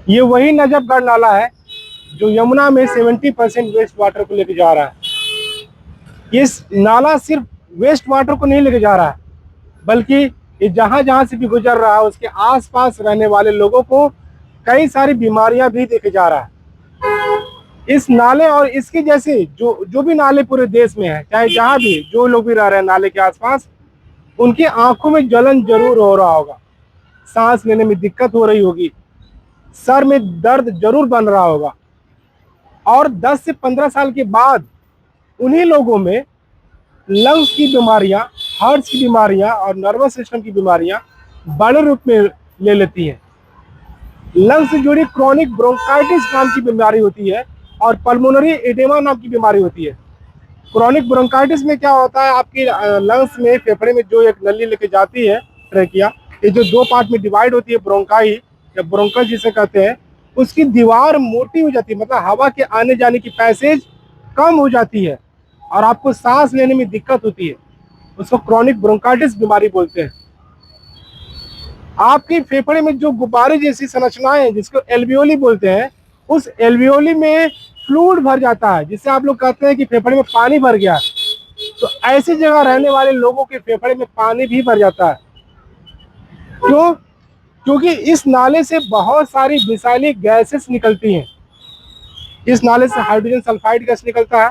ये वही नजफगढ़ नाला है जो यमुना में 70% वेस्ट वाटर को लेके जा रहा है। इस नाला सिर्फ वेस्ट वाटर को नहीं लेके जा रहा है, बल्कि ये जहां जहां से भी गुजर रहा है उसके आसपास रहने वाले लोगों को कई सारी बीमारियां भी देके जा रहा है। इस नाले और इसके जैसे जो जो भी नाले पूरे देश में है, चाहे जहां भी जो लोग भी रह रहे हैं नाले के आसपास, उनकी आंखों में जलन जरूर हो रहा होगा, सांस लेने में दिक्कत हो रही होगी, सर में दर्द जरूर बन रहा होगा। और 10 से 15 साल के बाद उन्हीं लोगों में लंग्स की बीमारियां, हार्ट की बीमारियां और नर्वस सिस्टम की बीमारियां बड़े रूप में ले लेती हैं। लंग्स से जुड़ी क्रॉनिक ब्रोंकाइटिस नाम की बीमारी होती है और पल्मोनरी एडेमा नाम की बीमारी होती है। क्रॉनिक ब्रोंकाइटिस में क्या होता है, आपकी लंग्स में, फेफड़े में जो एक नली लेके जाती है ट्रेकिया, ये जो दो पार्ट में डिवाइड होती है, ब्रोंकाई या ब्रोंकस जिसे कहते हैं, उसकी दीवार मोटी हो जाती है, मतलब हवा के आने जाने की पैसेज कम हो जाती है और आपको सांस लेने में दिक्कत होती है। उसको क्रॉनिक ब्रोंकाइटिस बीमारी बोलते हैं। आपके फेफड़े में जो गुब्बारे जैसी संरचनाएं हैं जिसको एल्वियोली बोलते हैं, उस एल्वियोली में फ्लूइड भर जाता है, जिससे आप लोग कहते हैं कि फेफड़े में पानी भर गया। तो ऐसी जगह रहने वाले लोगों के फेफड़े में पानी भी भर जाता है। क्यों? क्योंकि इस नाले से बहुत सारी विषैली गैसेस निकलती हैं। इस नाले से हाइड्रोजन सल्फाइड गैस निकलता है।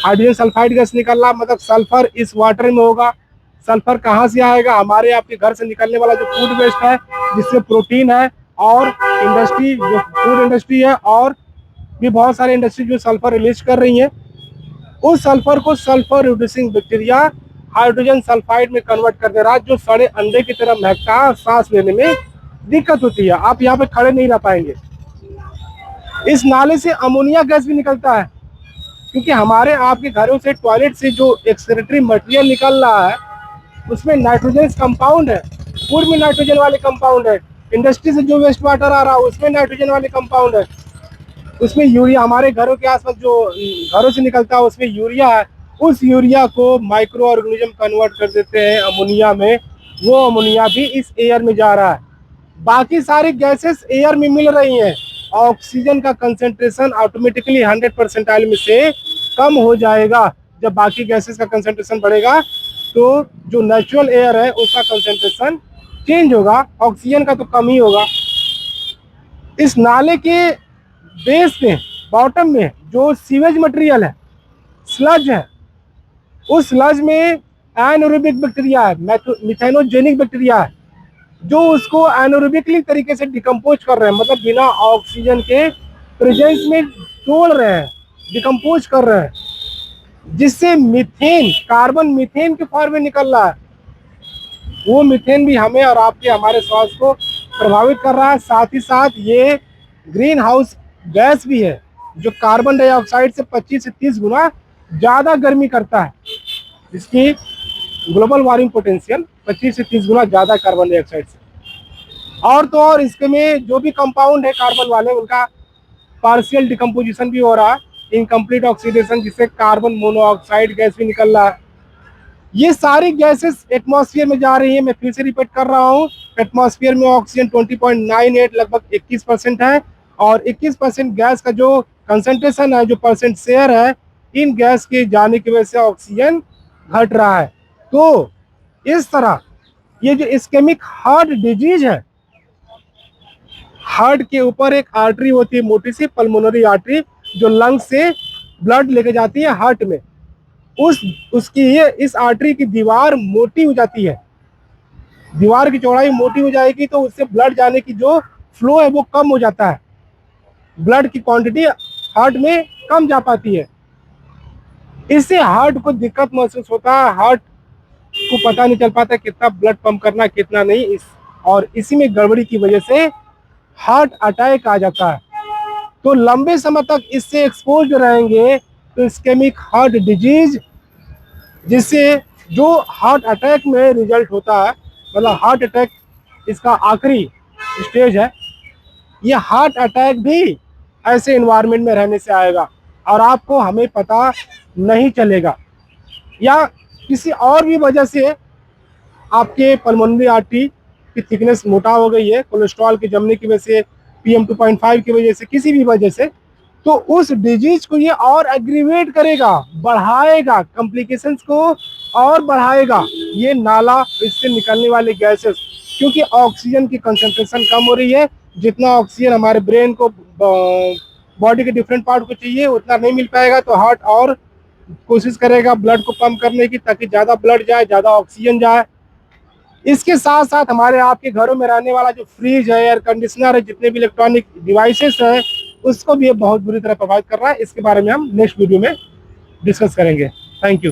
हाइड्रोजन सल्फाइड गैस निकलना मतलब सल्फर इस वाटर में होगा। सल्फर कहाँ से आएगा? हमारे आपके घर से निकलने वाला जो फूड वेस्ट है, जिससे प्रोटीन है, और इंडस्ट्री, जो फूड इंडस्ट्री है, और भी बहुत सारे इंडस्ट्री जो सल्फर रिलीज कर रही हैं, उस सल्फर को sulphur reducing bacteria hydrogen sulphide में कन्वर्ट कर दे रहा है, जो सड़े अंडे की तरह महकता है, सांस लेने में दिक्कत होती है, आप यहाँ पे खड़े नहीं रह पाएंगे। इस नाले से अमोनिया गैस भी निकलता है, क्योंकि हमारे आपके घरों से, टॉयलेट से जो एक्सक्रीटरी मटेरियल निकल रहा है उसमें नाइट्रोजन कंपाउंड है, फूड में नाइट्रोजन वाले कंपाउंड है, इंडस्ट्री से जो वेस्ट वाटर आ रहा है उसमें नाइट्रोजन वाले कंपाउंड है, उसमें यूरिया, हमारे घरों के आसपास जो घरों से निकलता है उसमें यूरिया है, उस यूरिया को माइक्रो ऑर्गेनिज्म कन्वर्ट कर देते हैं अमोनिया में, वो अमोनिया भी इस एयर में जा रहा है। बाकी सारी गैसेस एयर में मिल रही हैं, ऑक्सीजन का कंसेंट्रेशन ऑटोमेटिकली 100% में से कम हो जाएगा। जब बाकी गैसेस का कंसेंट्रेशन बढ़ेगा तो जो नेचुरल एयर है उसका कंसेंट्रेशन चेंज होगा, ऑक्सीजन का तो कम ही होगा। इस नाले के बेस में, बॉटम में जो सीवेज मटेरियल है, स्लज है, उस स्लज में एनारोबिक बैक्टीरिया है, मिथेनोजेनिक बैक्टीरिया है, जो उसको एनारोबिकली तरीके से डिकम्पोज कर रहे हैं, मतलब बिना ऑक्सीजन के प्रेजेंस में तोड़ रहे हैं, डिकम्पोज कर रहे हैं, जिससे मीथेन, कार्बन मीथेन के फॉर्म में निकल रहा है। वो मीथेन भी हमें और आपके, हमारे स्वास्थ्य को प्रभावित कर रहा है। साथ ही साथ ये ग्रीन हाउस गैस भी है, जो कार्बन डाइऑक्साइड से 25 से 30 गुना ज़्यादा गर्मी करता है। इसकी ग्लोबल वार्मिंग पोटेंशियल 25 से 30 गुना ज़्यादा कार्बन डाइऑक्साइड से। और तो और इसके में जो भी कंपाउंड है कार्बन वाले, उनका पार्शियल डिकम्पोजिशन भी हो रहा है, इनकम्प्लीट ऑक्सीडेशन, जिससे कार्बन मोनोऑक्साइड गैस भी निकल रहा है। ये सारी गैसेस एटमॉस्फेयर में जा रही है। मैं फिर से रिपीट कर रहा हूँ, एटमॉस्फेयर में ऑक्सीजन 20.98 लगभग 21% है, और 21% गैस का जो कंसंट्रेशन है, जो परसेंट शेयर है, इन गैस के जाने की वजह से ऑक्सीजन घट रहा है। तो इस तरह ये जो इस्केमिक हार्ट डिजीज है, हार्ट के ऊपर एक आर्टरी होती है, मोटी सी पल्मोनरी आर्टरी, जो लंग्स से ब्लड लेके जाती है हार्ट में, उसकी ये इस आर्टरी की दीवार मोटी हो जाती है। दीवार की चौड़ाई मोटी हो जाएगी तो उससे ब्लड जाने की जो फ्लो है वो कम हो जाता है, ब्लड की क्वांटिटी हार्ट में कम जा पाती है। इससे हार्ट को दिक्कत महसूस होता है, हार्ट को पता नहीं चल पाता कितना ब्लड पंप करना कितना नहीं, और इसी में गड़बड़ी की वजह से हार्ट अटैक आ जाता है। तो लंबे समय तक इससे एक्सपोज रहेंगे तो इस्केमिक हार्ट डिजीज, जिससे जो हार्ट अटैक में रिजल्ट होता है, मतलब हार्ट अटैक इसका आखिरी स्टेज है, ये हार्ट अटैक भी ऐसे इन्वायरमेंट में रहने से आएगा और आपको, हमें पता नहीं चलेगा, या किसी और भी वजह से आपके पल्मोनरी आर्टरी की थिकनेस मोटा हो गई है, कोलेस्ट्रॉल के जमने की वजह से PM2.5 की वजह से, किसी भी वजह से, तो उस डिजीज को ये और एग्रीवेट करेगा, बढ़ाएगा, कॉम्प्लिकेशंस को और बढ़ाएगा, ये नाला, इससे निकलने वाले गैसेस, क्योंकि ऑक्सीजन की कंसंट्रेशन कम हो रही है। जितना ऑक्सीजन हमारे ब्रेन को, बॉडी के डिफरेंट पार्ट को चाहिए, उतना नहीं मिल पाएगा, तो हार्ट और कोशिश करेगा ब्लड को पंप करने की, ताकि ज्यादा ब्लड जाए, ज्यादा ऑक्सीजन जाए। इसके साथ साथ हमारे आपके घरों में रहने वाला जो फ्रिज है, एयर कंडीशनर है, जितने भी इलेक्ट्रॉनिक डिवाइसेस है, उसको भी ये बहुत बुरी तरह प्रभावित कर रहा है। इसके बारे में हम नेक्स्ट वीडियो में डिस्कस करेंगे। Thank you.